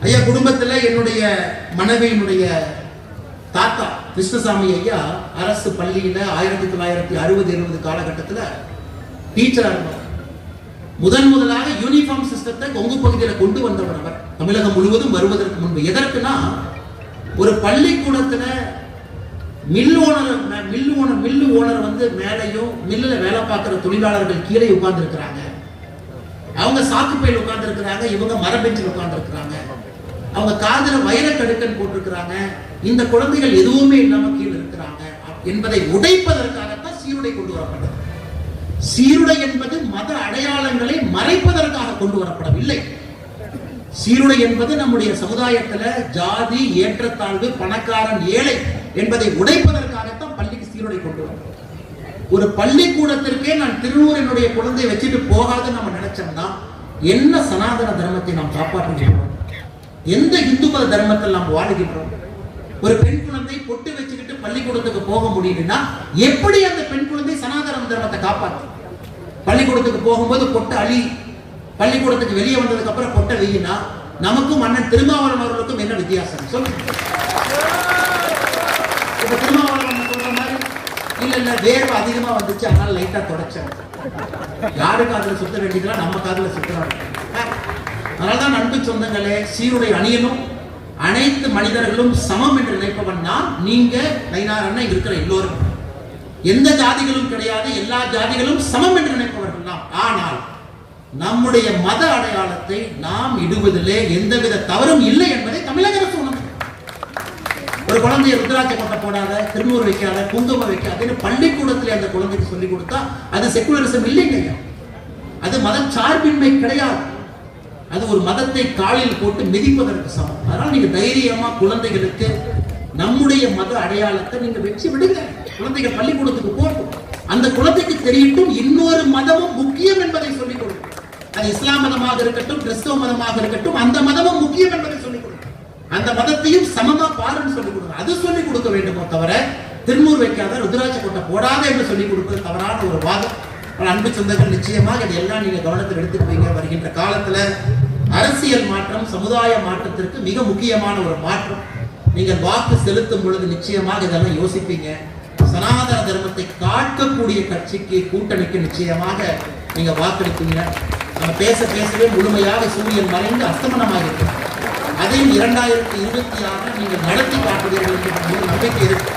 ஐயா குடும்பத்துல என்னுடைய மனைவியினுடைய தாத்தா கிருஷ்ணசாமி ஐயா அரசு பள்ளியில 1960-70 காலகட்டத்தில் டீச்சரா இருந்தார். முதலாக யூனிஃபார்ம் சிஸ்டத்தை கொங்கு பகுதியில் கொண்டு வந்தவர் அவர், தமிழகம் முழுவதும் வருவதற்கு முன்பு. எதற்குனா, ஒரு பள்ளிக்கூடத்துல மில்லு ஓனர் வந்து மேலையும் மில்லுல வேலை பார்க்கிற தொழிலாளர்கள் கீழே உட்கார்ந்து இருக்கிறாங்க. அவங்க சாக்குப்பையில் உட்கார்ந்து இருக்கிறாங்க, இவங்க மரபெஞ்சில் உட்கார்ந்து இருக்கிறாங்க. அவங்க காதுல வைரக்கடுக்கன் போட்டிருக்கிறாங்க. இந்த குழந்தைகள் எதுவுமே இல்லாம கீழே இருக்கிறாங்க என்பதை உடைப்பதற்காகத்தான் சீருடை கொண்டு வரப்பட்டது. சீருடை என்பது மத அடையாளங்களை மறைப்பதற்காக கொண்டு வரப்படவில்லை. சீருடை என்பது நம்முடைய சமுதாயத்துல ஜாதி ஏற்றத்தாழ்வு, பணக்காரன் ஏழை என்பதை உடைப்பதற்காகத்தான் பள்ளிக்கு சீருடை கொண்டு வரும். ஒரு பள்ளிக்கூடத்திற்கே நான் திருநூறு என்னுடைய குழந்தையை வச்சுட்டு போகாது நம்ம நினைச்சோம்னா என்ன சனாதன தர்மத்தை நாம் காப்பாற்றுகிறோம்? எந்த இந்து மத தர்மத்தில் நாம் வாழுகின்றோம்? ஒரு பெண் குழந்தை பொட்டு வச்சுக்கிட்டு பள்ளிக்கூடத்துக்கு போக முடியலன்னா எப்படி அந்த பெண் குழந்தை சனாதன தர்மத்தை காப்பாற்றும்? பள்ளிக்கூடத்துக்கு போகும்போது பொட்டை அழி, பள்ளிக்கூடத்துக்கு வெளியே வந்ததுக்கு அப்புறம் பொட்டை வெயினா நமக்கும் அண்ணன் திருமாவளவன் அவர்களுக்கும் என்ன வித்தியாசம் சொல்லுங்க. இப்ப திருமாவளவன் சொல்ற மாதிரி இல்ல வேர்வை அதிகமா வந்துச்சு அதனால லைட்டா தொடச்சேன். யாரு காதுல சுத்த வேண்டியதுலாம் நம்ம காதுல சுத்துறாங்க. அதனால்தான் அன்பு சொந்தங்களே, சீருடை அணியணும். அனைத்து மனிதர்களும் சமம் என்று நினைப்பவன் நான், நீங்க, நயினார் அண்ணன் இருக்கிற எல்லோரும். எந்த ஜாதிகளும் கிடையாது, எல்லா ஜாதிகளும் சமம் என்று நினைப்பவர்கள் நாம். ஆனால் நம்முடைய மத அடையாளத்தை நாம் இடுவதிலே எந்தவித தவறும் இல்லை என்பதை தமிழக அரசு உணர்ந்து, ஒரு குழந்தைய ருத்ராட்ச கொட்டை போடாத, திருநூறு வைக்காத, குங்குமம் வைக்காத பள்ளிக்கூடத்தில் அந்த குழந்தைக்கு சொல்லிக் கொடுத்தா அது செக்குலரிசம் இல்லைங்க. அது மத சார்பின்மை கிடையாது. அது ஒரு மதத்தை காலில் போட்டு மிதிப்பதற்கு சமம். அதனால நீங்க தைரியமா குழந்தைகளுக்கு நம்முடைய மத அடையாளத்தை நீங்க வெற்றி விடுங்க. குழந்தைகள் பள்ளிக்கூடத்துக்கு போகும், அந்த குழந்தைக்கு தெரியட்டும் இன்னொரு மதமும் முக்கியம் என்பதை சொல்லிக் கொடுக்கும். அது இஸ்லாம் மதமாக இருக்கட்டும், கிறிஸ்தவ மதமாக இருக்கட்டும், அந்த மதமும் முக்கியம் என்பதை சொல்லிக் கொடுக்கும். அந்த மதத்தையும் சமமா பாருன்னு சொல்லிக் கொடுக்கும். அது சொல்லிக் கொடுக்க வேண்டுமோ தவிர திருநூறு வைக்காத, ருத்ராட்ச கொட்டை போடாத என்று சொல்லிக் கொடுப்பது தவறான ஒரு வாதம். அன்பு சொந்தங்கள், நிச்சயமாக இதெல்லாம் நீங்க கவனத்தில் எடுத்துக்குவீங்க. வருகின்ற காலத்துல அரசியல் மாற்றம் சமுதாய மாற்றத்திற்கு மிக முக்கியமான ஒரு மாற்றம். நீங்கள் வாக்கு செலுத்தும் பொழுது நிச்சயமாக இதெல்லாம் யோசிப்பீங்க. சனாதன தர்மத்தை காக்கக்கூடிய கட்சிக்கு, கூட்டணிக்கு நிச்சயமாக நீங்க வாக்களிப்பீங்க. நம்ம பேசவே முழுமையாக சூரியன் மறைந்து அஸ்தமனமாக இருக்கு. அதையும் 2026 நீங்கள் நடத்தி காட்டுவீர்கள் என்ற நம்பிக்கை இருக்கு.